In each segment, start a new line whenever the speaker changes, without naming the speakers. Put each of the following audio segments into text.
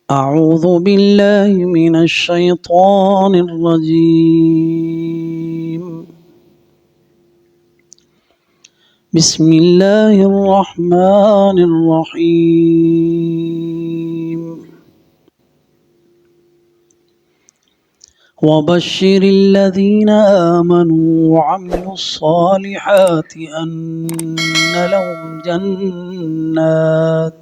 أعوذ بالله من الشيطان الرجيم. بسم الله الرحمن الرحيم. وبشر الذين آمنوا وعملوا الصالحات أن لهم جنات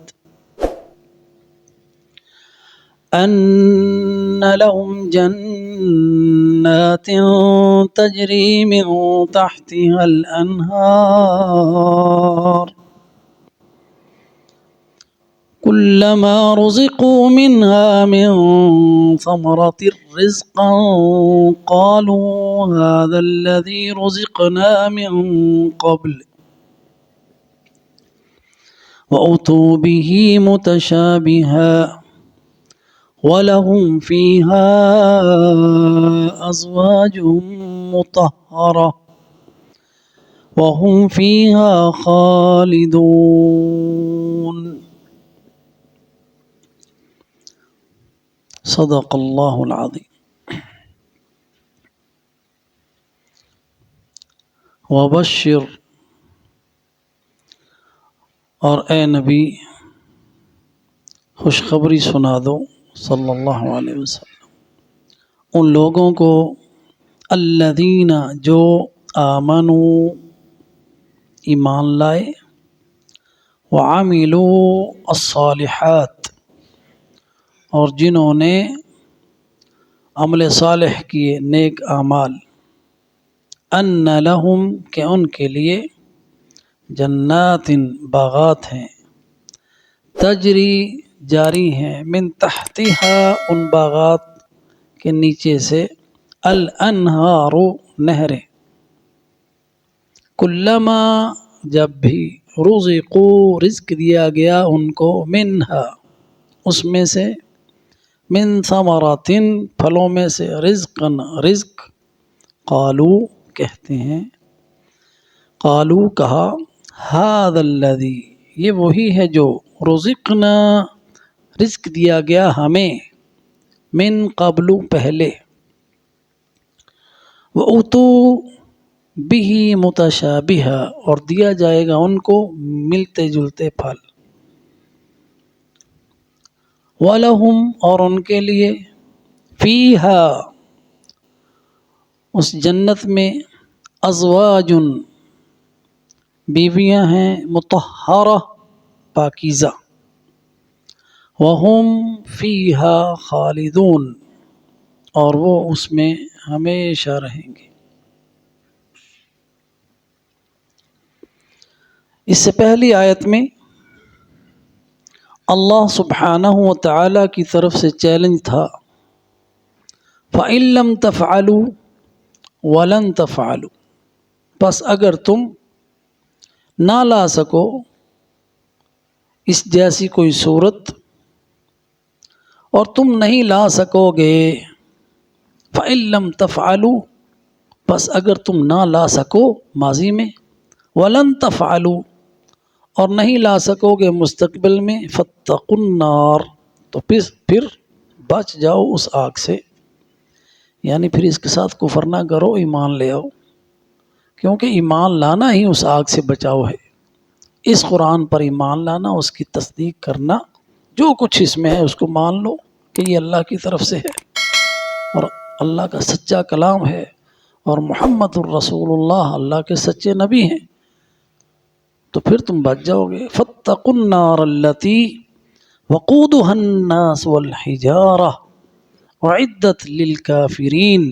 تجري من تحتها الأنهار كلما رزقوا منها من ثمرة رزقا قالوا هذا الذي رزقنا من قبل وأتوا به متشابها ولهم فيها أزواج مطهرة وهم فيها خالدون. صدق اللہ العظیم. وبشر، اور اے نبی خوشخبری سنا دو صلی اللہ علیہ وسلم ان لوگوں کو، الذین جو آمنوا ایمان لائے، وعملوا الصالحات اور جنہوں نے عمل صالح کیے، نیک اعمال، ان لہم کہ ان کے لیے، جنات باغات ہیں، تجری جاری ہیں، من تحتها ان باغات کے نیچے سے، الانہار نہریں، کلما جب بھی، رزقو رزق دیا گیا ان کو، منہا اس میں سے، من ثمرات پھلوں میں سے، رزقا رزق، قالو کہتے ہیں، قالو کہا، ھذا الذی یہ وہی ہے جو، رزقنا رزق دیا گیا ہمیں، من قبل پہلے، وَأُتُوا بِهِ مُتَشَابِهًا اور دیا جائے گا ان کو ملتے جلتے پھل، وَلَهُمْ اور ان کے لیے، فِيهَا اس جنت میں، ازواج بیویاں ہیں، مطہرہ پاکیزہ، وَهُمْ فِيهَا خالدون اور وہ اس میں ہمیشہ رہیں گے۔ اس سے پہلی آیت میں اللہ سبحانہ و تعالی کی طرف سے چیلنج تھا، فَإِن لَّمْ تَفْعَلُوا وَلَن تَفْعَلُوا پس اگر تم نہ لا سکو اس جیسی کوئی صورت، اور تم نہیں لا سکو گے، فَإِن لَّمْ تَفْعَلُوا پس اگر تم نہ لا سکو ماضی میں، وَلَن تَفْعَلُوا اور نہیں لا سکو گے مستقبل میں، فَاتَّقُوا النَّارَ تو پھر بچ جاؤ اس آگ سے، یعنی پھر اس کے ساتھ کفر نہ کرو، ایمان لے آؤ، کیونکہ ایمان لانا ہی اس آگ سے بچاؤ ہے۔ اس قرآن پر ایمان لانا، اس کی تصدیق کرنا، جو کچھ اس میں ہے اس کو مان لو کہ یہ اللہ کی طرف سے ہے اور اللہ کا سچا کلام ہے، اور محمد الرسول اللہ اللہ کے سچے نبی ہیں، تو پھر تم بچ جاؤ گے۔ فَاتَّقُوا النَّارَ الَّتِي وَقُودُهَا النَّاسُ وَالْحِجَارَةُ أُعِدَّتْ لِلْكَافِرِينَ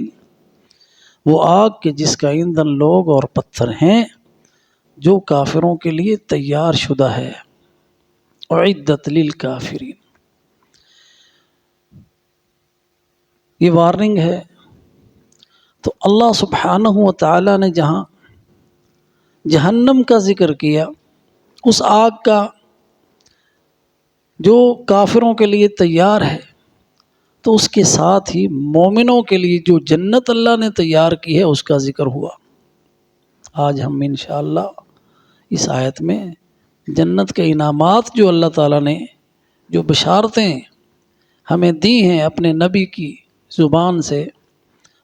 وہ آگ کے جس کا ایندھن لوگ اور پتھر ہیں، جو کافروں کے لیے تیار شدہ ہے، اعدت للکافرین، یہ وارننگ ہے۔ تو اللہ سبحانہ و تعالی نے جہاں جہنم کا ذکر کیا، اس آگ کا جو کافروں کے لیے تیار ہے، تو اس کے ساتھ ہی مومنوں کے لیے جو جنت اللہ نے تیار کی ہے اس کا ذکر ہوا۔ آج ہم انشاءاللہ اس آیت میں جنت کے انعامات جو اللہ تعالیٰ نے جو بشارتیں ہمیں دی ہیں اپنے نبی کی زبان سے،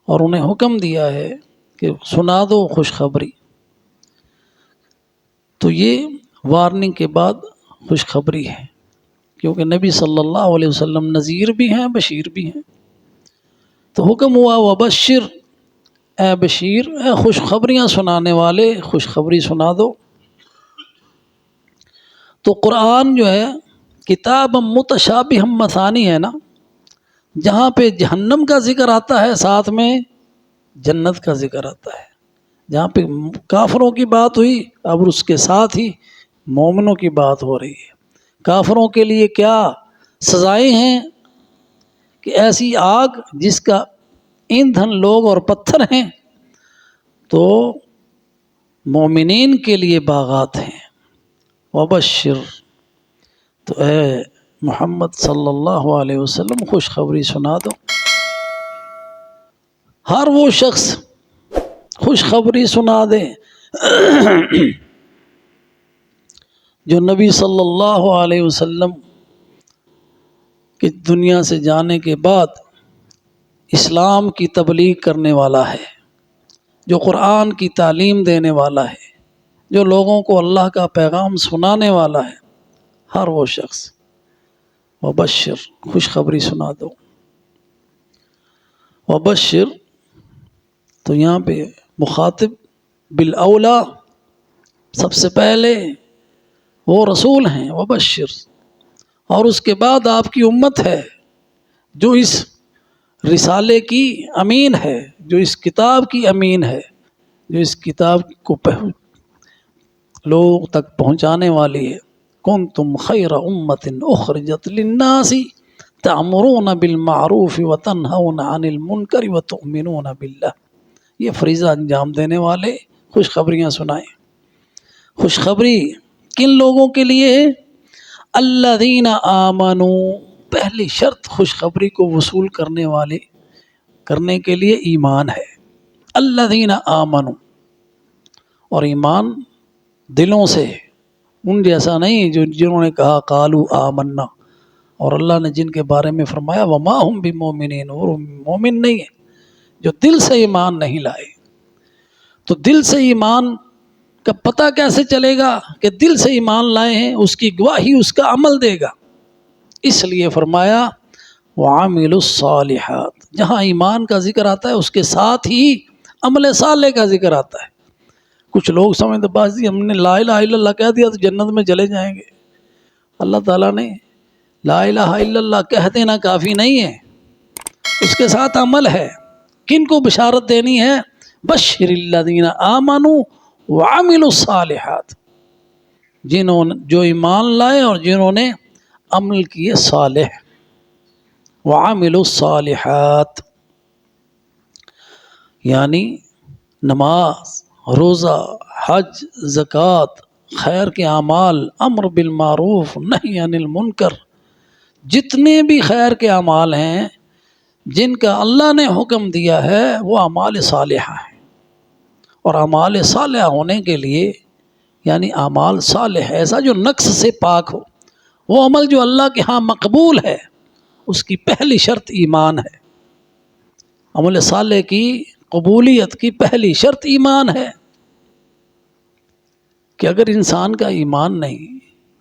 اور انہیں حکم دیا ہے کہ سنا دو خوشخبری۔ تو یہ وارننگ کے بعد خوشخبری ہے، کیونکہ نبی صلی اللہ علیہ وسلم نذیر بھی ہیں بشیر بھی ہیں۔ تو حکم ہوا وبشر، اے بشیر، اے خوشخبریاں سنانے والے، خوشخبری سنا دو۔ تو قرآن جو ہے کتاب متشابہ مثانی ہے نا، جہاں پہ جہنم کا ذکر آتا ہے ساتھ میں جنت کا ذکر آتا ہے، جہاں پہ کافروں کی بات ہوئی اب اس کے ساتھ ہی مومنوں کی بات ہو رہی ہے۔ کافروں کے لیے کیا سزائیں ہیں کہ ایسی آگ جس کا ایندھن لوگ اور پتھر ہیں، تو مومنین کے لیے باغات ہیں۔ وبشر، تو اے محمد صلی اللہ علیہ وسلم خوشخبری سنا دو۔ ہر وہ شخص خوشخبری سنا دے جو نبی صلی اللہ علیہ وسلم کی دنیا سے جانے کے بعد اسلام کی تبلیغ کرنے والا ہے، جو قرآن کی تعلیم دینے والا ہے، جو لوگوں کو اللہ کا پیغام سنانے والا ہے، ہر وہ شخص وبشر، خوشخبری سنا دو۔ وبشر، تو یہاں پہ مخاطب بالاولا سب سے پہلے وہ رسول ہیں وبشر، اور اس کے بعد آپ کی امت ہے جو اس رسالے کی امین ہے، جو اس کتاب کی امین ہے، جو اس کتاب کو لوگ تک پہنچانے والی ہے۔ کنتم خیر امۃ اخرجت للناس تأمرون بالمعروف وتنہون عن المنکر وتؤمنون باللہ، یہ فریضہ انجام دینے والے خوشخبریاں سنائیں۔ خوشخبری کن لوگوں کے لیے؟ الذین آمنوا، پہلی شرط خوشخبری کو وصول کرنے کے لیے ایمان ہے۔ الذین آمنوا، اور ایمان دلوں سے، ان جیسا نہیں جنہوں نے کہا قالوا آمنا، اور اللہ نے جن کے بارے میں فرمایا وما ہم بمؤمنین، وہ مومن نہیں ہے، جو دل سے ایمان نہیں لائے۔ تو دل سے ایمان کا پتہ کیسے چلے گا کہ دل سے ایمان لائے ہیں؟ اس کی گواہی اس کا عمل دے گا۔ اس لیے فرمایا وعاملوا الصالحات، جہاں ایمان کا ذکر آتا ہے اس کے ساتھ ہی عمل صالح کا ذکر آتا ہے۔ کچھ لوگ سمجھتے بس جی ہم نے لا الہ الا اللہ کہہ دیا تو جنت میں چلے جائیں گے۔ اللہ تعالیٰ نے لا الہ الا اللہ کہہ دینا کافی نہیں ہے، اس کے ساتھ عمل ہے۔ کن کو بشارت دینی ہے؟ بشر الذین آمنوا وعملوا الصالحات، جو ایمان لائے اور جنہوں نے عمل کیے صالح۔ وعملوا الصالحات یعنی نماز، روزہ، حج، زکوٰۃ، خیر کے اعمال، امر بالمعروف، نہی عن المنکر، جتنے بھی خیر کے اعمال ہیں جن کا اللہ نے حکم دیا ہے وہ اعمال صالحہ ہیں۔ اور اعمال صالحہ ہونے کے لیے یعنی اعمال صالح ایسا جو نقص سے پاک ہو، وہ عمل جو اللہ کے ہاں مقبول ہے، اس کی پہلی شرط ایمان ہے۔ عمل صالح کی قبولیت کی پہلی شرط ایمان ہے، کہ اگر انسان کا ایمان نہیں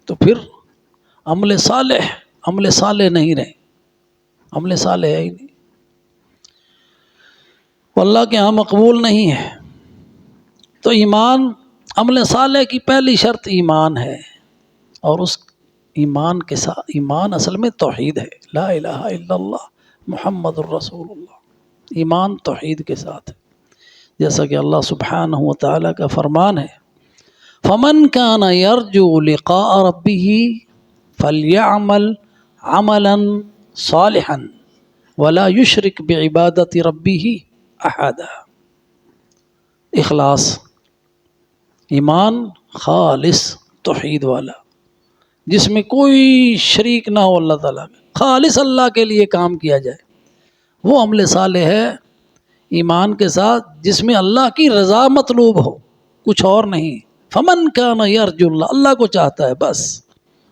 تو پھر عمل صالح نہیں رہے، عمل صالح ہے ہی نہیں، وہ اللہ کے ہاں مقبول نہیں ہے۔ تو ایمان، عمل صالح کی پہلی شرط ایمان ہے، اور اس ایمان کے ساتھ، ایمان اصل میں توحید ہے، لا الہ الا اللہ محمد الرسول اللہ، ایمان توحید کے ساتھ ہے۔ جیسا کہ اللہ سبحانہ و تعالیٰ کا فرمان ہے فَمَنْ كَانَ يَرْجُو لِقَاءَ رَبِّهِ فَلْيَعْمَلْ عَمَلًا صَالِحًا وَلَا يُشْرِكْ بِعِبَادَةِ رَبِّهِ أَحَدًا۔ اخلاص، ایمان خالص توحید والا، جس میں کوئی شریک نہ ہو اللہ تعالیٰ میں، خالص اللہ کے لیے کام کیا جائے، وہ عمل صالح ہے ایمان کے ساتھ، جس میں اللہ کی رضا مطلوب ہو، کچھ اور نہیں۔ فمن کان یرجو اللہ، اللہ کو چاہتا ہے بس،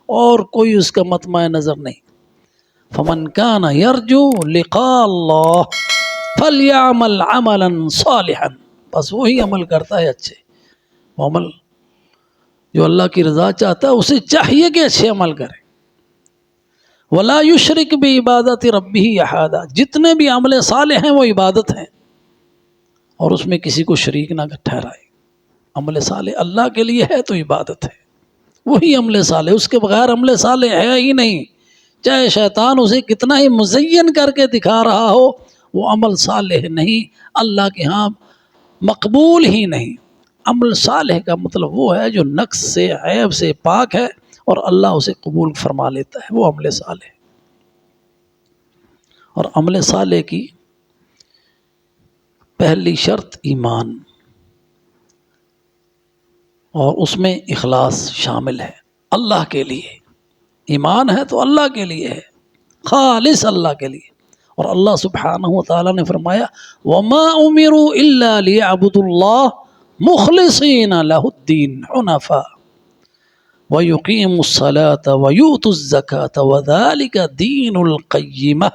اور کوئی اس کا مطمع نظر نہیں۔ فمن کان یرجو لقاء اللہ فلیعمل عملا صالحا، بس وہی عمل کرتا ہے اچھے، وہ عمل جو اللہ کی رضا چاہتا ہے اسے چاہیے کہ اچھے عمل کرے۔ ولا یشرک بعبادت ربہ احدا، جتنے بھی عمل صالح ہیں وہ عبادت ہیں، اور اس میں کسی کو شریک نہ ٹھہرائے۔ عمل صالح اللہ کے لیے ہے تو عبادت ہے، وہی عمل صالح، اس کے بغیر عمل صالح ہے ہی نہیں، چاہے شیطان اسے کتنا ہی مزین کر کے دکھا رہا ہو، وہ عمل صالح نہیں، اللہ کے ہاں مقبول ہی نہیں۔ عمل صالح کا مطلب وہ ہے جو نقص سے عیب سے پاک ہے اور اللہ اسے قبول فرما لیتا ہے، وہ عمل صالح۔ اور عمل صالح کی پہلی شرط ایمان، اور اس میں اخلاص شامل ہے، اللہ کے لیے ایمان ہے تو اللہ کے لیے ہے، خالص اللہ کے لیے۔ اور اللہ سبحانہ و تعالیٰ نے فرمایا وَمَا أُمِرُوا إِلَّا لِيَعْبُدُوا اللَّهَ مُخْلِصِينَ لَهُ الدِّينَ حُنَفَاءَ وَيُقِيمُوا الصَّلَاةَ وَيُؤْتُوا الزَّكَاةَ وَذَلِكَ دِينُ الْقَيِّمَةِ۔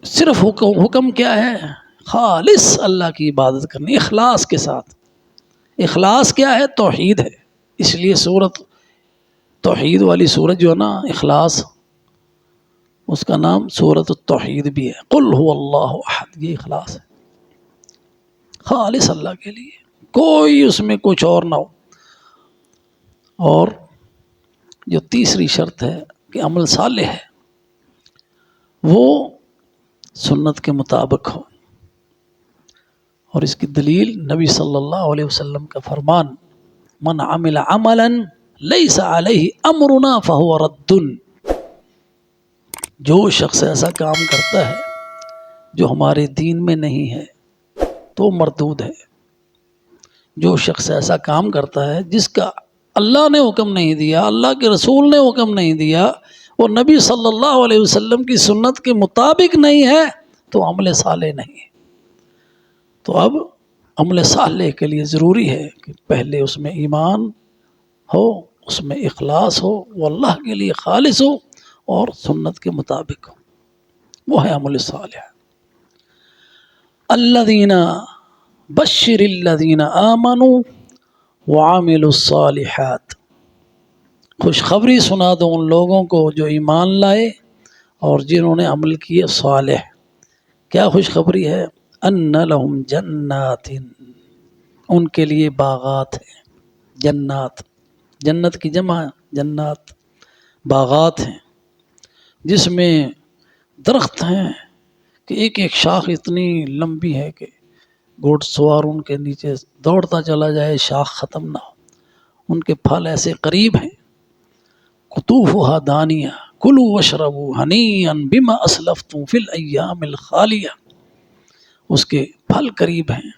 صرف حکم کیا ہے؟ خالص اللہ کی عبادت کرنی، اخلاص کے ساتھ۔ اخلاص کیا ہے؟ توحید ہے، اس لیے سورت توحید والی سورت جو ہے نا، اخلاص، اس کا نام سورت التوحید بھی ہے۔ قل هو اللہ احد، یہ اخلاص ہے، خالص اللہ کے لیے، کوئی اس میں کچھ اور نہ ہو۔ اور جو تیسری شرط ہے کہ عمل صالح ہے وہ سنت کے مطابق ہو، اور اس کی دلیل نبی صلی اللہ علیہ وسلم کا فرمان من عمل عملا لیس علیہ امرنا فہو رد، جو شخص ایسا کام کرتا ہے جو ہمارے دین میں نہیں ہے تو مردود ہے۔ جو شخص ایسا کام کرتا ہے جس کا اللہ نے حکم نہیں دیا، اللہ کے رسول نے حکم نہیں دیا، اور نبی صلی اللہ علیہ وسلم کی سنت کے مطابق نہیں ہے تو عمل صالح نہیں ہے۔ تو اب عمل صالح کے لیے ضروری ہے کہ پہلے اس میں ایمان ہو، اس میں اخلاص ہو، وہ اللہ کے لیے خالص ہو اور سنت کے مطابق ہو، وہ ہے عمل صالح۔ الذین بشر الذین آمنوا وعملوا الصالحات، خوشخبری سنا دو ان لوگوں کو جو ایمان لائے اور جنہوں نے عمل کیے صالح۔ کیا خوشخبری ہے؟ ان لہم جنات، ان کے لیے باغات ہیں، جنات، جنت کی جمع جنات، باغات ہیں جس میں درخت ہیں کہ ایک ایک شاخ اتنی لمبی ہے کہ گھوڑ سوار ان کے نیچے دوڑتا چلا جائے، شاخ ختم نہ ہو، ان کے پھل ایسے قریب ہیں، قطوفها دانیہ کلوا واشربوا ہنیئا بما اسلفتم فی الایام الخالیہ، اس کے پھل قریب ہیں،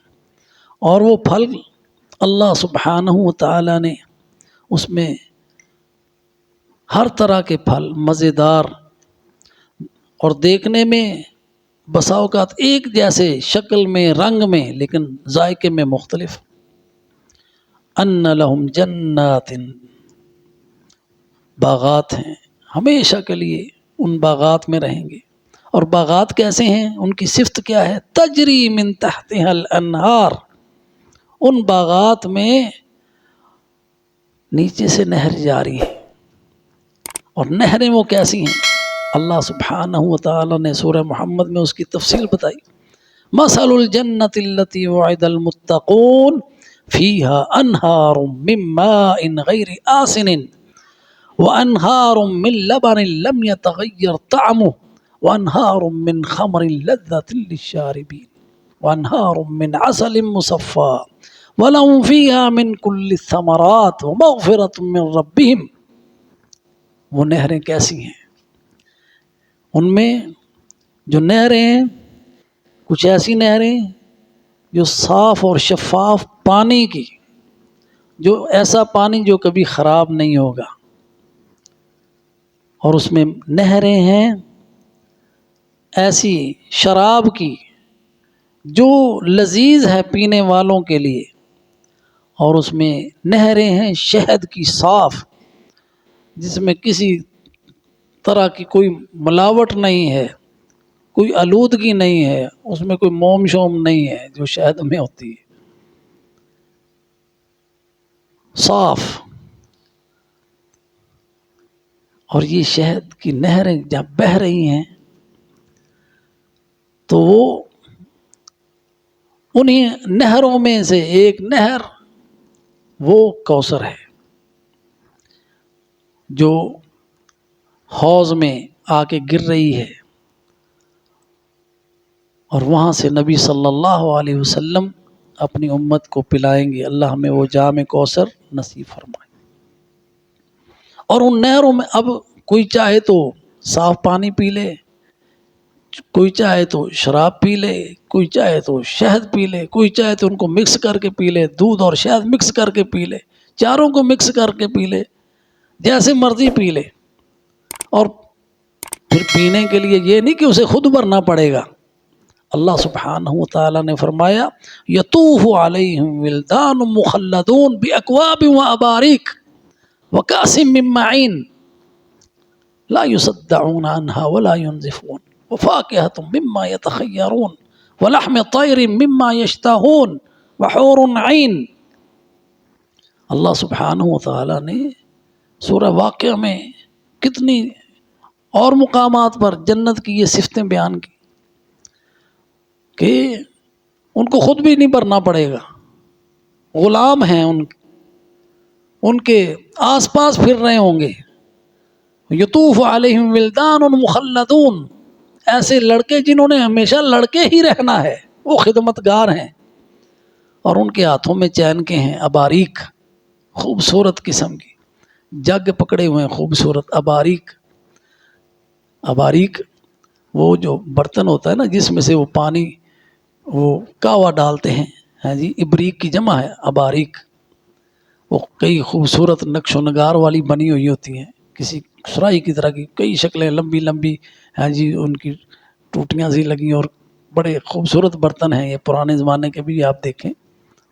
اور وہ پھل اللہ سبحانہ و تعالی نے اس میں ہر طرح کے پھل مزیدار اور دیکھنے میں بسا اوقات ایک جیسے شکل میں، رنگ میں، لیکن ذائقے میں مختلف۔ ان لہم جنات، باغات ہیں، ہمیشہ کے لیے ان باغات میں رہیں گے۔ اور باغات کیسے ہیں؟ ان کی صفت کیا ہے؟ تجری من تحتها الانہار، ان باغات میں نیچے سے نہر جاری ہے، اور نہریں وہ کیسی ہیں؟ اللہ سبحانہ و تعالی نے سورہ محمد میں اس کی تفصیل بتائی۔ مثل الجنۃ التی وعد المتقون فیہا انہار من ماء غیر آسن وانہار من لبن لم یتغیر طعمہ وانہار من خمر لذۃ للشاربین وانہار من عسل مصفى ولہم فیہا من کل الثمرات ومغفرۃ من ربہم۔ وہ نہریں کیسی ہیں؟ ان میں جو نہریں ہیں کچھ ایسی نہریں جو صاف اور شفاف پانی کی، جو ایسا پانی جو کبھی خراب نہیں ہوگا، اور اس میں نہریں ہیں ایسی شراب کی جو لذیذ ہے پینے والوں کے لیے، اور اس میں نہریں ہیں شہد کی صاف جس میں کسی طرح کی کوئی ملاوٹ نہیں ہے، کوئی آلودگی نہیں ہے، اس میں کوئی موم شوم نہیں ہے جو شہد میں ہوتی ہے، صاف۔ اور یہ شہد کی نہریں جب بہہ رہی ہیں تو وہ انہیں نہروں میں سے ایک نہر وہ کوثر ہے جو حوض میں آ کے گر رہی ہے، اور وہاں سے نبی صلی اللہ علیہ وسلم اپنی امت کو پلائیں گے۔ اللہ ہمیں وہ جام کوثر نصیب فرمائے۔ اور ان نہروں میں اب کوئی چاہے تو صاف پانی پی لے، کوئی چاہے تو شراب پی لے، کوئی چاہے تو شہد پی لے، کوئی چاہے تو ان کو مکس کر کے پی لے، دودھ اور شہد مکس کر کے پی لے، چاروں کو مکس کر کے پی لے، جیسے مرضی پی لے۔ اور پھر پینے کے لیے یہ نہیں کہ اسے خود بھرنا پڑے گا۔ اللہ سبحانہ و تعالیٰ نے فرمایا یطوف علیہم ولدان مخلدون باکواب واباریک وکأس من معین لا يصدعون عنها ولا ينزفون وفاكهة مما يتخيرون ولحم طير مما يشتهون وحور عین۔ اللہ سبحانہ و تعالیٰ نے سورہ واقعہ میں کتنی اور مقامات پر جنت کی یہ صفتیں بیان کی کہ ان کو خود بھی نہیں بھرنا پڑے گا، غلام ہیں ان کے آس پاس پھر رہے ہوں گے۔ یطوف علیہم ولدان مخلدون، ایسے لڑکے جنہوں نے ہمیشہ لڑکے ہی رہنا ہے، وہ خدمتگار ہیں، اور ان کے ہاتھوں میں چین کے ہیں اباریک، خوبصورت قسم کی جگ پکڑے ہوئے ہیں، خوبصورت اباریک۔ اباریک وہ جو برتن ہوتا ہے نا جس میں سے وہ پانی وہ کاوا ڈالتے ہیں، ہاں جی، ابریک کی جمع ہے اباریک۔ وہ کئی خوبصورت نقش و نگار والی بنی ہوئی ہوتی ہیں، کسی سرائی کی طرح کی کئی شکلیں لمبی لمبی، ہاں جی، ان کی ٹوٹیاں سی لگی، اور بڑے خوبصورت برتن ہیں یہ، پرانے زمانے کے بھی آپ دیکھیں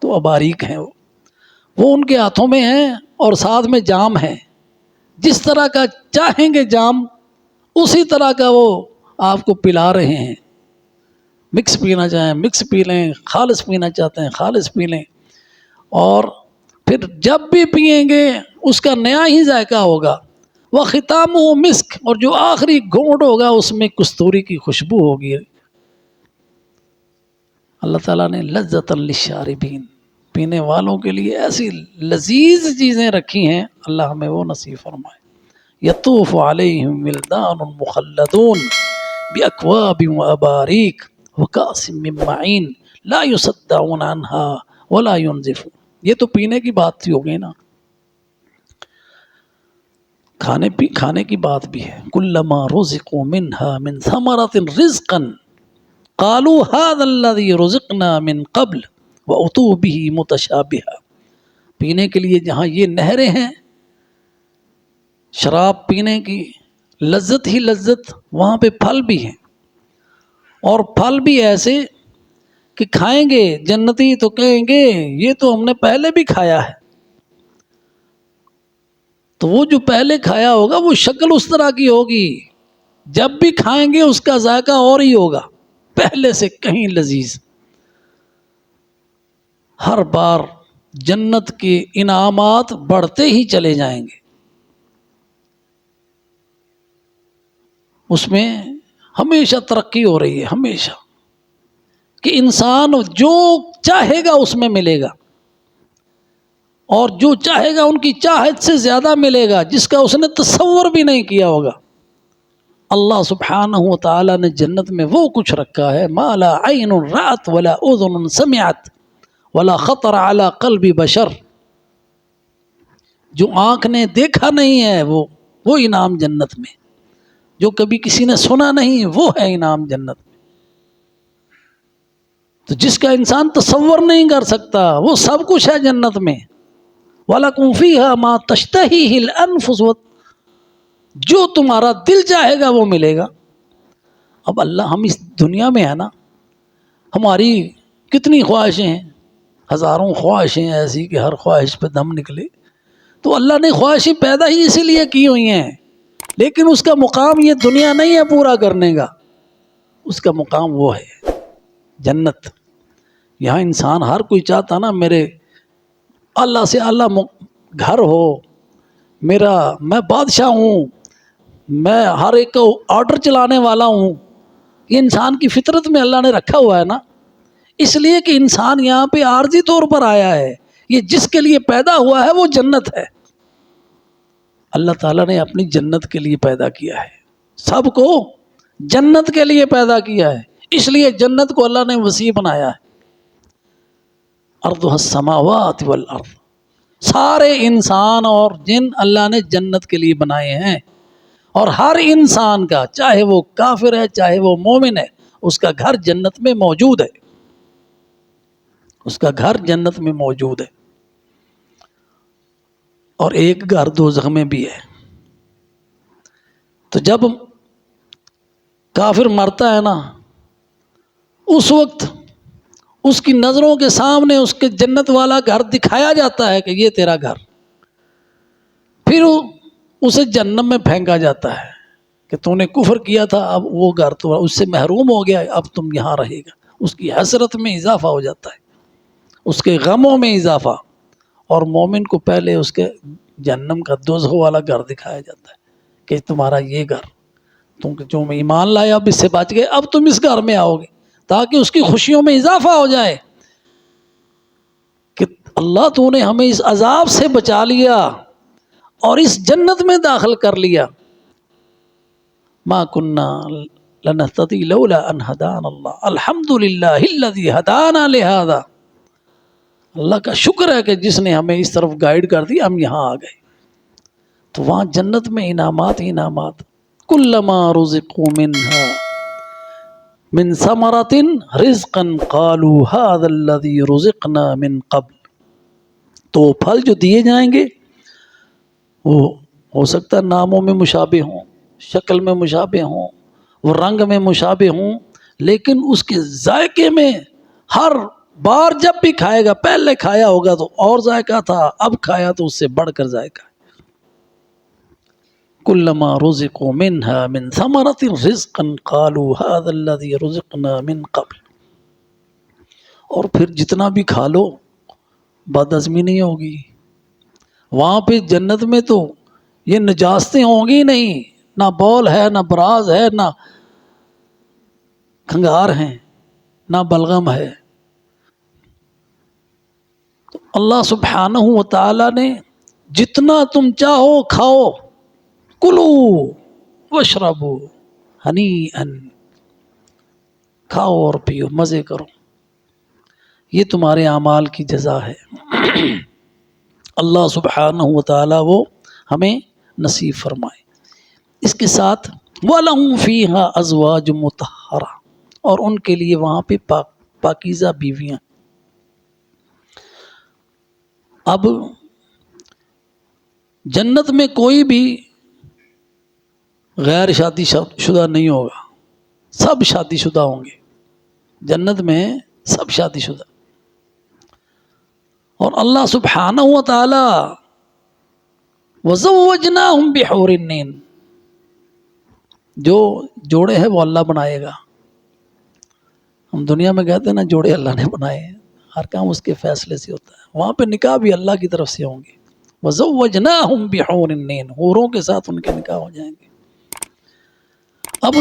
تو اباریک ہیں وہ ان کے ہاتھوں میں ہیں، اور ساتھ میں جام ہے، جس طرح کا چاہیں گے جام اسی طرح کا وہ آپ کو پلا رہے ہیں۔ مکس پینا چاہیں مکس پی لیں، خالص پینا چاہتے ہیں خالص پی لیں، اور پھر جب بھی پئیں گے اس کا نیا ہی ذائقہ ہوگا۔ وختامہ مسک، اور جو آخری گھونٹ ہوگا اس میں کستوری کی خوشبو ہوگی۔ اللہ تعالیٰ نے لذۃ للشاربین، پینے والوں کے لیے ایسی لذیذ چیزیں رکھی ہیں، اللہ ہمیں وہ نصیب فرمائے۔ یطوف علیہم ولدان مخلدون باکواب واباریک وکأس من معین لا یصدعون عنها ولا ينزفون۔ یہ تو پینے کی بات ہو گئی نا، کھانے کی بات بھی ہے۔ کلما رزقوا منها من ثمرۃ رزقا قالوا هذا الذي رزقنا من قبل واتوا به متشابها۔ پینے کے لیے جہاں یہ نہریں ہیں، شراب پینے کی لذت ہی لذت، وہاں پہ پھل بھی ہیں، اور پھل بھی ایسے کہ کھائیں گے جنتی تو کہیں گے یہ تو ہم نے پہلے بھی کھایا ہے۔ تو وہ جو پہلے کھایا ہوگا وہ شکل اس طرح کی ہوگی، جب بھی کھائیں گے اس کا ذائقہ اور ہی ہوگا، پہلے سے کہیں لذیذ۔ ہر بار جنت کے انعامات بڑھتے ہی چلے جائیں گے، اس میں ہمیشہ ترقی ہو رہی ہے، ہمیشہ، کہ انسان جو چاہے گا اس میں ملے گا، اور جو چاہے گا ان کی چاہت سے زیادہ ملے گا، جس کا اس نے تصور بھی نہیں کیا ہوگا۔ اللہ سبحانہ و تعالیٰ نے جنت میں وہ کچھ رکھا ہے ما لا عین رأت ولا اذن سمعت ولا خطر علی قلب بشر، جو آنکھ نے دیکھا نہیں ہے وہ انعام جنت میں، جو کبھی کسی نے سنا نہیں وہ ہے انعام جنت میں، تو جس کا انسان تصور نہیں کر سکتا وہ سب کچھ ہے جنت میں۔ وَلَكُمْ فِيهَا مَا تَشْتَهِهِ الْأَنفُسُ، جو تمہارا دل چاہے گا وہ ملے گا۔ اب اللہ، ہم اس دنیا میں ہے نا، ہماری کتنی خواہشیں ہیں، ہزاروں خواہشیں ایسی کہ ہر خواہش پہ دم نکلے، تو اللہ نے خواہشیں پیدا ہی اسی لیے کی ہوئی ہیں، لیکن اس کا مقام یہ دنیا نہیں ہے پورا کرنے کا، اس کا مقام وہ ہے جنت۔ یہاں انسان ہر کوئی چاہتا نا میرے اللہ سے اللہ گھر ہو، میں بادشاہ ہوں، میں ہر ایک کو آرڈر چلانے والا ہوں۔ یہ انسان کی فطرت میں اللہ نے رکھا ہوا ہے نا، اس لیے کہ انسان یہاں پہ عارضی طور پر آیا ہے، یہ جس کے لیے پیدا ہوا ہے وہ جنت ہے۔ اللہ تعالیٰ نے اپنی جنت کے لیے پیدا کیا ہے، سب کو جنت کے لیے پیدا کیا ہے، اس لیے جنت کو اللہ نے وسیع بنایا ہے۔ ارضها السماوات والارض، سارے انسان اور جن اللہ نے جنت کے لیے بنائے ہیں، اور ہر انسان کا چاہے وہ کافر ہے چاہے وہ مومن ہے، اس کا گھر جنت میں موجود ہے، اس کا گھر جنت میں موجود ہے، اور ایک گھر دوزخ میں بھی ہے۔ تو جب کافر مرتا ہے نا، اس وقت اس کی نظروں کے سامنے اس کے جنت والا گھر دکھایا جاتا ہے کہ یہ تیرا گھر، پھر اسے جہنم میں پھینکا جاتا ہے کہ تو نے کفر کیا تھا، اب وہ گھر تو اس سے محروم ہو گیا، اب تم یہاں رہے گا۔ اس کی حسرت میں اضافہ ہو جاتا ہے، اس کے غموں میں اضافہ، اور مومن کو پہلے اس کے جہنم کا دوزخ والا گھر دکھایا جاتا ہے کہ تمہارا یہ گھر، تم جو ایمان لائے اب اس سے بچ گئے، اب تم اس گھر میں آؤ گے، تاکہ اس کی خوشیوں میں اضافہ ہو جائے کہ اللہ تو نے ہمیں اس عذاب سے بچا لیا اور اس جنت میں داخل کر لیا۔ ما کننا لنہتدی لولا ان ہدانا اللہ، الحمد للہ الذی ہدانا لہذا، اللہ کا شکر ہے کہ جس نے ہمیں اس طرف گائیڈ کر دی، ہم یہاں آ گئے۔ تو وہاں جنت میں انعامات ہی انعامات، کلما رزقوا منہا من ثمرۃ رزقا قالوا هذا الذی رزقنا من قبل، تو پھل جو دیے جائیں گے وہ ہو سکتا ہے ناموں میں مشابہ ہوں، شکل میں مشابہ ہوں، وہ رنگ میں مشابہ ہوں، لیکن اس کے ذائقے میں ہر بار جب بھی کھائے گا، پہلے کھایا ہوگا تو اور ذائقہ تھا، اب کھایا تو اس سے بڑھ کر ذائقہ ہے۔ کلما رزقوا منها من ثمرۃ رزقا قالوا هذا الذي رزقنا من قبل، اور پھر جتنا بھی کھا لو بدہضمی نہیں ہوگی۔ وہاں پہ جنت میں تو یہ نجاستیں ہوں گی نہیں، نہ بول ہے، نہ براز ہے، نہ کھنگار ہیں، نہ بلغم ہے۔ تو اللہ سبحانہ و تعالی نے جتنا تم چاہو کھاؤ، کلو واشربو ہنیئا، کھاؤ اور پیو، مزے کرو، یہ تمہارے اعمال کی جزا ہے۔ اللہ سبحانہ و تعالی وہ ہمیں نصیب فرمائے۔ اس کے ساتھ وَلَهُمْ فِيهَا أَزْوَاجٌ مُطَهَّرَةٌ، اور ان کے لیے وہاں پہ پاکیزہ بیویاں۔ اب جنت میں کوئی بھی غیر شادی شدہ نہیں ہوگا، سب شادی شدہ ہوں گے، جنت میں سب شادی شدہ۔ اور اللہ سبحانہ و تعالی وَزَوَّجْنَاهُمْ بِحُورٍ عِينٍ، جو جوڑے ہیں وہ اللہ بنائے گا۔ ہم دنیا میں کہتے ہیں نا جوڑے اللہ نے بنائے ہیں، ہر کام اس کے فیصلے سے ہوتا ہے، وہاں پہ نکاح بھی اللہ کی طرف سے ہوں گے۔ وَزَوَّجْنَاهُمْ بِحُورٍ عِينٍ، حوروں کے ساتھ ان کے نکاح ہو جائیں گے۔ اب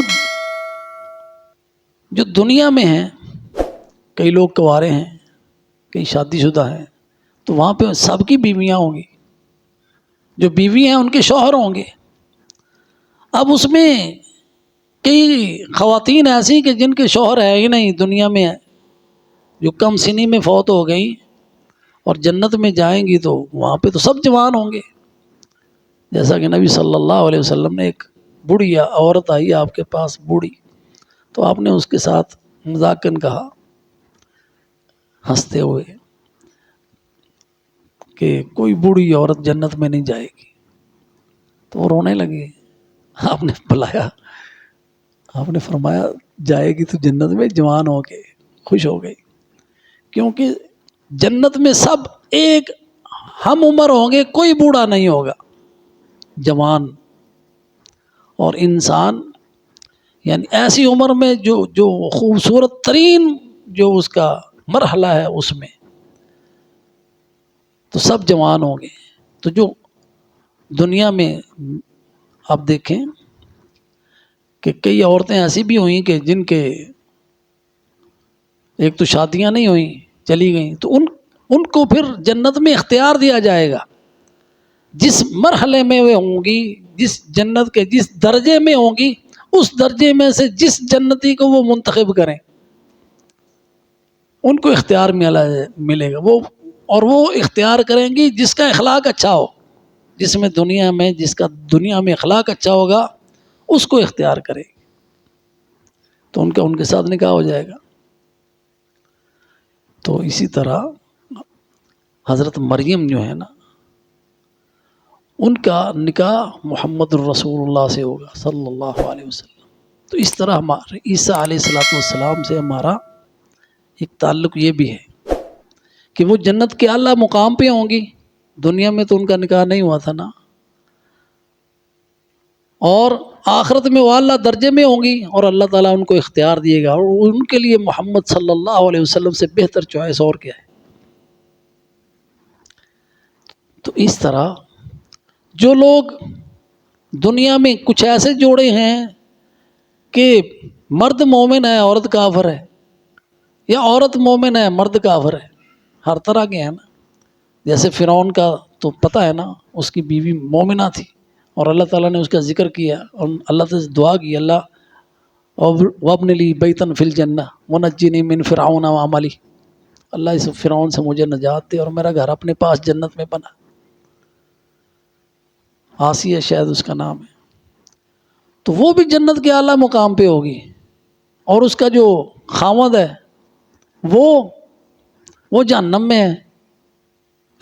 جو دنیا میں ہیں، کئی لوگ کنوارے ہیں، کئی شادی شدہ ہیں، تو وہاں پہ سب کی بیویاں ہوں گی، جو بیوی ہیں ان کے شوہر ہوں گے۔ اب اس میں کئی خواتین ایسی کہ جن کے شوہر ہے ہی نہیں دنیا میں، جو کم سنی میں فوت ہو گئی، اور جنت میں جائیں گی تو وہاں پہ تو سب جوان ہوں گے۔ جیسا کہ نبی صلی اللہ علیہ وسلم نے، ایک بوڑھی عورت آئی آپ کے پاس، بوڑھی، تو آپ نے اس کے ساتھ مذاقاً کہا ہنستے ہوئے کہ کوئی بوڑھی عورت جنت میں نہیں جائے گی، تو وہ رونے لگی۔ آپ نے بلایا، آپ نے فرمایا جائے گی تو جنت میں جوان ہو کے خوش ہو گئی، کیونکہ جنت میں سب ایک ہم عمر ہوں گے، کوئی بوڑھا نہیں ہوگا، جوان اور انسان، یعنی ایسی عمر میں جو خوبصورت ترین جو اس کا مرحلہ ہے اس میں تو سب جوان ہوں گے۔ تو جو دنیا میں آپ دیکھیں کہ کئی عورتیں ایسی بھی ہوئیں کہ جن کے ایک تو شادیاں نہیں ہوئیں، چلی گئیں، تو ان کو پھر جنت میں اختیار دیا جائے گا، جس مرحلے میں وہ ہوں گی، جس جنت کے جس درجے میں ہوں گی، اس درجے میں سے جس جنتی کو وہ منتخب کریں ان کو اختیار ملے گا، وہ اختیار کریں گی جس کا اخلاق اچھا ہو، جس کا دنیا میں اخلاق اچھا ہوگا اس کو اختیار کرے، تو ان کے ساتھ نکاح ہو جائے گا۔ تو اسی طرح حضرت مریم جو ہے نا، ان کا نکاح محمد الرسول اللہ سے ہوگا صلی اللہ علیہ وسلم۔ تو اس طرح ہمارے عیسیٰ علیہ السلام سے ہمارا ایک تعلق یہ بھی ہے کہ وہ جنت کے اعلیٰ مقام پہ ہوں گی، دنیا میں تو ان کا نکاح نہیں ہوا تھا نا، اور آخرت میں وہ اعلیٰ درجے میں ہوں گی اور اللہ تعالیٰ ان کو اختیار دیے گا، اور ان کے لیے محمد صلی اللہ علیہ وسلم سے بہتر چوائس اور کیا ہے۔ تو اس طرح جو لوگ دنیا میں کچھ ایسے جوڑے ہیں کہ مرد مومن ہے عورت کافر ہے، یا عورت مومن ہے مرد کافر ہے، ہر طرح کے ہیں نا، جیسے فرعون کا تو پتہ ہے نا، اس کی بیوی مومنہ تھی اور اللہ تعالیٰ نے اس کا ذکر کیا اور اللہ سے دعا کی، اللہ وابن لی بیتن فی الجنہ ونجنی من فرعون وعملی، اللہ اس فرعون سے مجھے نجات دے اور میرا گھر اپنے پاس جنت میں بنا۔ آسیہ شاید اس کا نام ہے، تو وہ بھی جنت کے اعلیٰ مقام پہ ہوگی، اور اس کا جو خاوند ہے وہ جہنم میں ہے،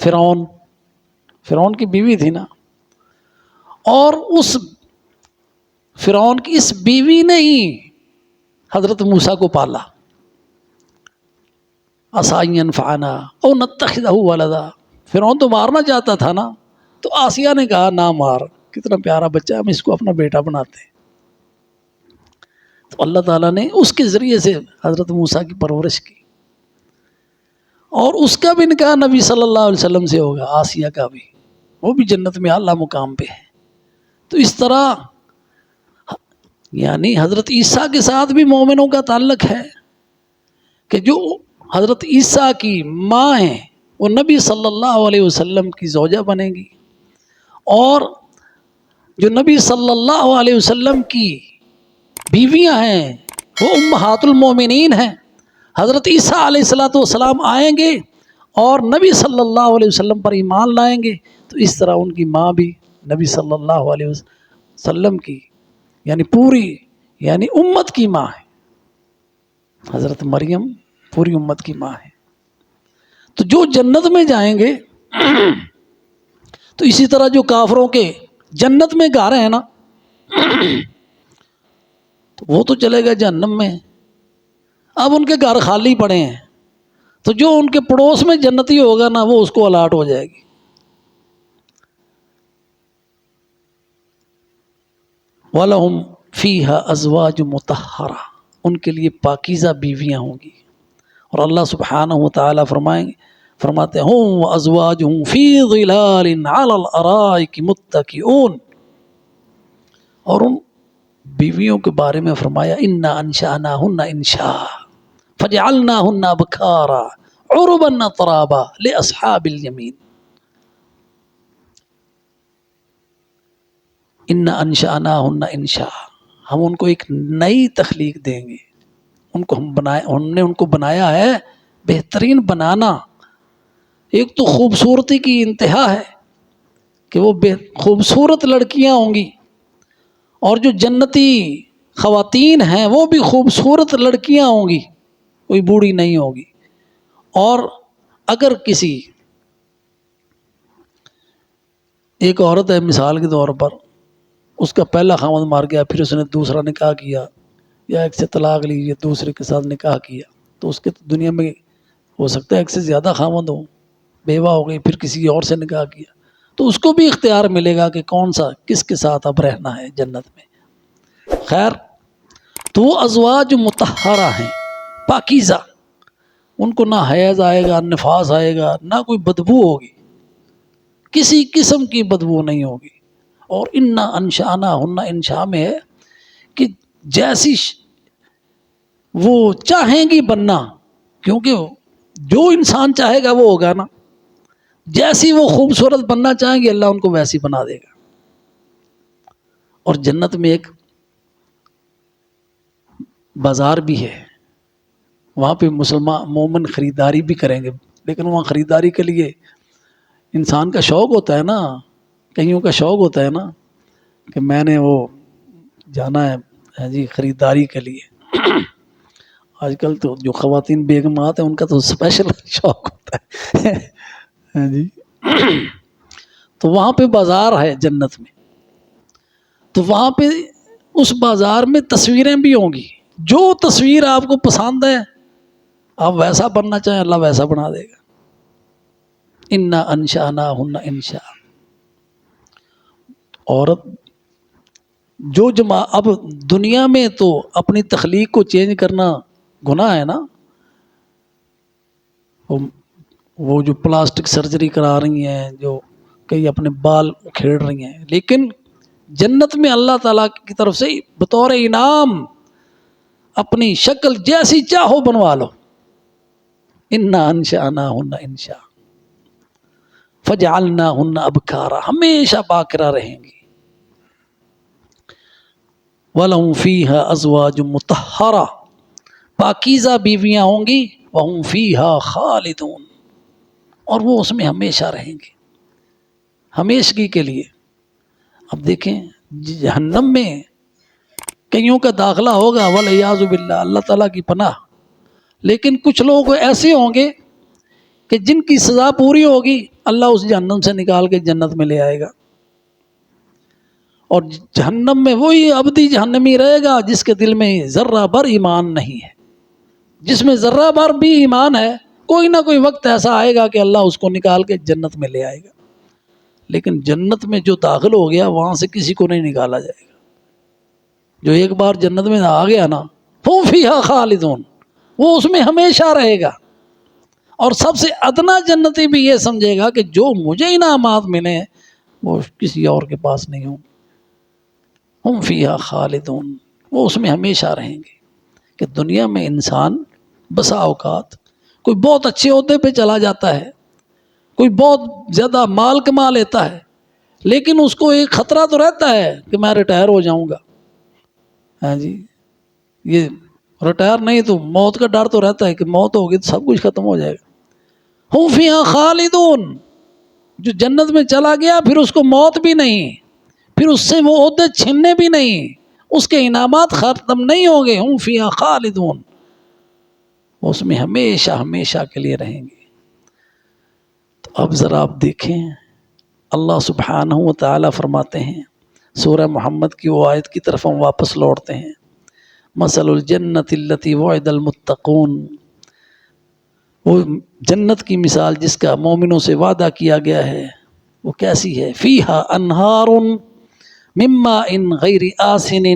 فرعون کی بیوی تھی نا، اور اس فرعون کی اس بیوی نے ہی حضرت موسیٰ کو پالا، عسیٰ ینفعنا او نتخذہ ولدا، فرعون تو مارنا چاہتا تھا نا، تو آسیہ نے کہا نہ مار، کتنا پیارا بچہ ہے، ہم اس کو اپنا بیٹا بناتے ہیں۔ تو اللہ تعالیٰ نے اس کے ذریعے سے حضرت موسیٰ کی پرورش کی، اور اس کا بھی نکاح نبی صلی اللہ علیہ وسلم سے ہوگا، آسیہ کا بھی، وہ بھی جنت میں اعلیٰ مقام پہ ہے۔ تو اس طرح یعنی حضرت عیسیٰ کے ساتھ بھی مومنوں کا تعلق ہے کہ جو حضرت عیسیٰ کی ماں ہیں وہ نبی صلی اللہ علیہ وسلم کی زوجہ بنے گی، اور جو نبی صلی اللہ علیہ وسلم کی بیویاں ہیں وہ امہات المومنین ہیں۔ حضرت عیسیٰ علیہ السلام آئیں گے اور نبی صلی اللہ علیہ وسلم پر ایمان لائیں گے، تو اس طرح ان کی ماں بھی نبی صلی اللہ علیہ وسلم کی یعنی پوری یعنی امت کی ماں ہے، حضرت مریم پوری امت کی ماں ہے۔ تو جو جنت میں جائیں گے تو اسی طرح جو کافروں کے جنت میں گھر ہیں نا، تو وہ تو چلے گئے جہنم میں، اب ان کے گھر خالی پڑے ہیں، تو جو ان کے پڑوس میں جنتی ہوگا نا وہ اس کو الاٹ ہو جائے گی۔ وَلَهُمْ فِيهَا أَزْوَاجٌ مُطَهَّرَةٌ، ان کے لیے پاکیزہ بیویاں ہوں گی، اور اللہ سبحانہ وتعالی فرماتے ہیں وَأَزْوَاجُهُمْ فِي ظِلَالٍ عَلَى الْأَرَائِكِ مُتَّكِئُونَ، اور ان بیویوں کے بارے میں فرمایا اِنَّا أَنشَأْنَاهُنَّ إِنشَاءً فَجَعَلْنَاهُنَّ أَبْكَارًا عُرُبًا أَتْرَابًا لِأَصْحَابِ الْيَمِينِ، اِنَّا أَنشَأْنَاهُنَّ إِنشَاءً، ہم ان کو ایک نئی تخلیق دیں گے، ہم نے ان کو بنایا ہے بہترین بنانا۔ ایک تو خوبصورتی کی انتہا ہے کہ وہ خوبصورت لڑکیاں ہوں گی، اور جو جنتی خواتین ہیں وہ بھی خوبصورت لڑکیاں ہوں گی، کوئی بوڑھی نہیں ہوگی۔ اور اگر کسی ایک عورت ہے مثال کے طور پر، اس کا پہلا خاوند مار گیا، پھر اس نے دوسرا نکاح کیا، یا ایک سے طلاق لی یا دوسرے کے ساتھ نکاح کیا، تو اس کے دنیا میں ہو سکتا ہے ایک سے زیادہ خاوند ہوں، بیوہ ہو گئی پھر کسی اور سے نکاح کیا، تو اس کو بھی اختیار ملے گا کہ کون سا کس کے ساتھ اب رہنا ہے جنت میں۔ خیر، تو وہ ازواج مطہرہ ہیں، پاکیزہ، ان کو نہ حیض آئے گا، نفاس آئے گا، نہ کوئی بدبو ہوگی، کسی قسم کی بدبو نہیں ہوگی۔ اور انا انشانا ہن، انشاء میں ہے کہ جیسی وہ چاہیں گی بننا، کیونکہ جو انسان چاہے گا وہ ہوگا نا، جیسی وہ خوبصورت بننا چاہیں گے اللہ ان کو ویسی بنا دے گا۔ اور جنت میں ایک بازار بھی ہے، وہاں پہ مسلمان مومن خریداری بھی کریں گے، لیکن وہاں خریداری کے لیے انسان کا شوق ہوتا ہے نا، کئیوں کا شوق ہوتا ہے نا کہ میں نے وہ جانا ہے جی خریداری کے لیے۔ آج کل تو جو خواتین بیگمات ہیں ان کا تو اسپیشل شوق ہوتا ہے جی۔ تو وہاں پہ بازار ہے جنت میں، تو وہاں پہ اس بازار میں تصویریں بھی ہوں گی، جو تصویر آپ کو پسند ہے آپ ویسا بننا چاہیں اللہ ویسا بنا دے گا۔ انا انشانا ہن انشاء۔ عورت جو اب دنیا میں تو اپنی تخلیق کو چینج کرنا گناہ ہے نا، وہ جو پلاسٹک سرجری کرا رہی ہیں، جو کئی اپنے بال کھیڑ رہی ہیں، لیکن جنت میں اللہ تعالیٰ کی طرف سے بطور انعام اپنی شکل جیسی چاہو بنوا لو۔ انا انشأناہن انشاء فجعلناہن ابکارا، ہمیشہ باکرہ رہیں گی۔ وَلَهُمْ فِيهَا أَزْوَاجٌ مُطَهَّرَةٌ، پاکیزہ بیویاں ہوں گی، وَهُمْ فِيهَا خَالِدُونَ، اور وہ اس میں ہمیشہ رہیں گے، ہمیشگی کے لیے۔ اب دیکھیں جہنم میں کئیوں کا داخلہ ہوگا والعیاذ باللہ، اللہ تعالیٰ کی پناہ، لیکن کچھ لوگ ایسے ہوں گے کہ جن کی سزا پوری ہوگی اللہ اس جہنم سے نکال کے جنت میں لے آئے گا۔ اور جہنم میں وہی ابدی جہنمی رہے گا جس کے دل میں ذرہ بھر ایمان نہیں ہے۔ جس میں ذرہ بھر بھی ایمان ہے، کوئی نہ کوئی وقت ایسا آئے گا کہ اللہ اس کو نکال کے جنت میں لے آئے گا، لیکن جنت میں جو داخل ہو گیا وہاں سے کسی کو نہیں نکالا جائے گا۔ جو ایک بار جنت میں آ گیا نا، ہم فیہا خالدون، وہ اس میں ہمیشہ رہے گا۔ اور سب سے ادنا جنتی بھی یہ سمجھے گا کہ جو مجھے انعامات ملے ہیں وہ کسی اور کے پاس نہیں ہوں۔ ہم فیہا خالدون، وہ اس میں ہمیشہ رہیں گے۔ کہ دنیا میں انسان بسا اوقات کوئی بہت اچھے عہدے پہ چلا جاتا ہے، کوئی بہت زیادہ مال کما لیتا ہے، لیکن اس کو ایک خطرہ تو رہتا ہے کہ میں ریٹائر ہو جاؤں گا۔ ہاں جی، یہ ریٹائر نہیں تو موت کا ڈر تو رہتا ہے کہ موت ہوگی تو سب کچھ ختم ہو جائے گا۔ ہم فیہا خالدون، جو جنت میں چلا گیا پھر اس کو موت بھی نہیں، پھر اس سے وہ عہدے چھننے بھی نہیں، اس کے انعامات ختم نہیں ہوں گے۔ ہم فیہا خالدون، اس میں ہمیشہ ہمیشہ کے لیے رہیں گے۔ تو اب ذرا آپ دیکھیں اللہ سبحانہ و تعالیٰ فرماتے ہیں، سورہ محمد کی وہ آیت کی طرف ہم واپس لوٹتے ہیں، مثل الجنت التی وعد المتقون، وہ جنت کی مثال جس کا مومنوں سے وعدہ کیا گیا ہے وہ کیسی ہے؟ فیہا انہار من ماء غیر آسن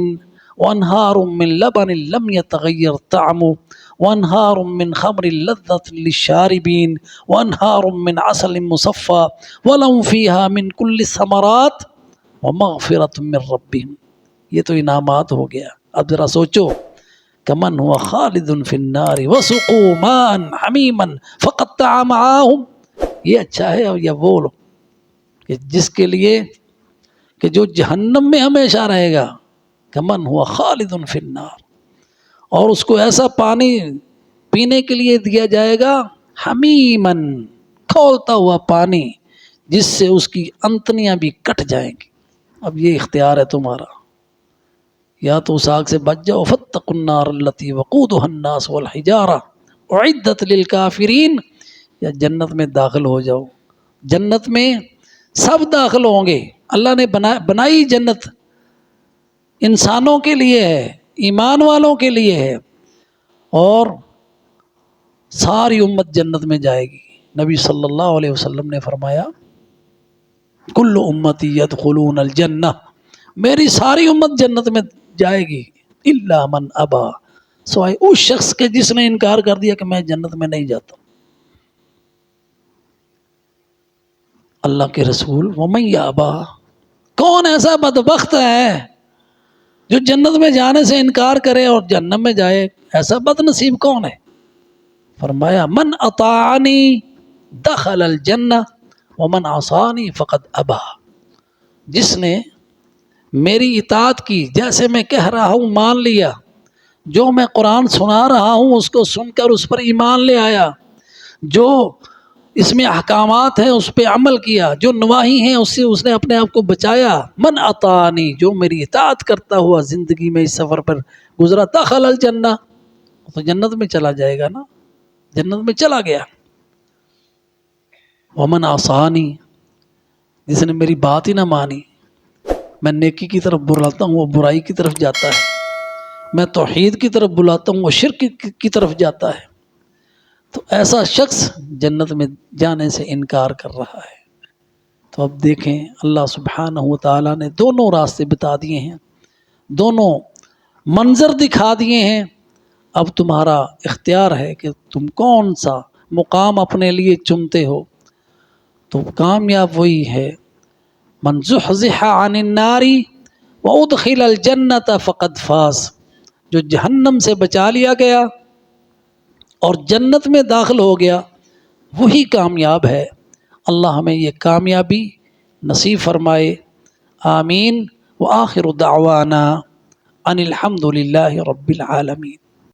وانہار من لبن لم یتغیر طعمه وانہار من خمر لذۃ للشاربین وانہار من عسل مصفى ولہم فیہا من کل الثمرات ومغفرۃ من ربہم۔ یہ تو انعامات ہو گیا۔ اب ذرا سوچو، کمن ہوا خالد فی النار وسقوا ماء حمیما فقطع معاہم، یہ اچھا ہے یا وہ لوگ کہ جس کے لیے کہ جو جہنم میں ہمیشہ رہے گا، کمن ہوا خالد فی النار، اور اس کو ایسا پانی پینے کے لیے دیا جائے گا حمیمن، کھولتا ہوا پانی جس سے اس کی انتنیاں بھی کٹ جائیں گی۔ اب یہ اختیار ہے تمہارا، یا تو اس آگ سے بچ جاؤ، فاتقوا النار التی وقودها الناس والحجارہ اعدت للکافرین، یا جنت میں داخل ہو جاؤ۔ جنت میں سب داخل ہوں گے، اللہ نے بنائی جنت انسانوں کے لیے ہے، ایمان والوں کے لیے ہے، اور ساری امت جنت میں جائے گی۔ نبی صلی اللہ علیہ وسلم نے فرمایا کل امتی یدخلون الجنہ، میری ساری امت جنت میں جائے گی، الا من ابا، سوائے اس شخص کے جس نے انکار کر دیا کہ میں جنت میں نہیں جاتا۔ اللہ کے رسول ومن یابا، کون ایسا بدبخت ہے جو جنت میں جانے سے انکار کرے اور جہنم میں جائے؟ ایسا بد نصیب کون ہے؟ فرمایا من اطاعنی دخل الجنہ ومن عصانی فقد ابا، جس نے میری اطاعت کی، جیسے میں کہہ رہا ہوں مان لیا، جو میں قرآن سنا رہا ہوں اس کو سن کر اس پر ایمان لے آیا، جو اس میں احکامات ہیں اس پہ عمل کیا، جو نواہی ہیں اس سے اس نے اپنے آپ کو بچایا، من اطاعنی، جو میری اطاعت کرتا ہوا زندگی میں اس سفر پر گزرا، دخل الجنہ، تو جنت میں چلا جائے گا نا، جنت میں چلا گیا۔ ومن عصانی، جس نے میری بات ہی نہ مانی، میں نیکی کی طرف بلاتا ہوں وہ برائی کی طرف جاتا ہے، میں توحید کی طرف بلاتا ہوں وہ شرک کی طرف جاتا ہے، تو ایسا شخص جنت میں جانے سے انکار کر رہا ہے۔ تو اب دیکھیں اللہ سبحانہ و تعالیٰ نے دونوں راستے بتا دیے ہیں، دونوں منظر دکھا دیے ہیں، اب تمہارا اختیار ہے کہ تم کون سا مقام اپنے لیے چنتے ہو۔ تو کامیاب وہی ہے من زحزح عن النار وادخل الجنت فقد فاز، جو جہنم سے بچا لیا گیا اور جنت میں داخل ہو گیا وہی کامیاب ہے۔ اللہ ہمیں یہ کامیابی نصیب فرمائے، آمین۔ وآخر دعوانا ان الحمد للہ رب العالمین۔